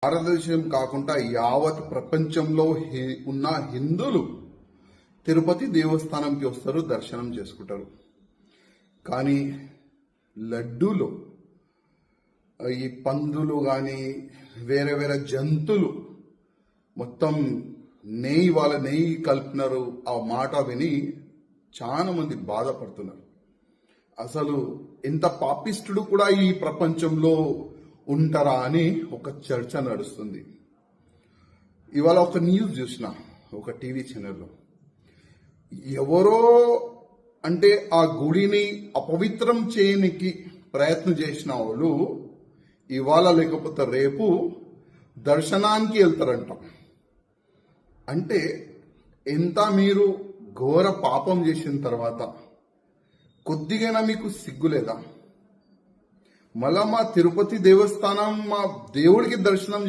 భారతదేశం కాకుండా యావత్ ప్రపంచంలో ఉన్న హిందువులు తిరుపతి దేవస్థానంకి వస్తారు, దర్శనం చేసుకుంటారు. కానీ లడ్డూలో ఈ పందులు కానీ వేరే వేరే జంతువులు మొత్తం నెయ్యి కలిపినారు. ఆ మాట విని చాలా మంది బాధపడుతున్నారు. అసలు ఎంత పాపిష్టుడు కూడా ఈ ప్రపంచంలో ఉంటారా అని ఒక చర్చ నడుస్తుంది. ఇవాళ ఒక న్యూస్ చూసిన ఒక టీవీ ఛానల్లో, ఎవరో అంటే ఆ గుడిని అపవిత్రం చేయనికి ప్రయత్నం చేసిన వాళ్ళు ఇవాళ లేకపోతే రేపు దర్శనానికి వెళ్తారంట. అంటే ఎంత మీరు ఘోర పాపం చేసిన తర్వాత కొద్దిగైనా మీకు సిగ్గులేదా? మళ్ళా మా తిరుపతి దేవస్థానం మా దేవుడికి దర్శనం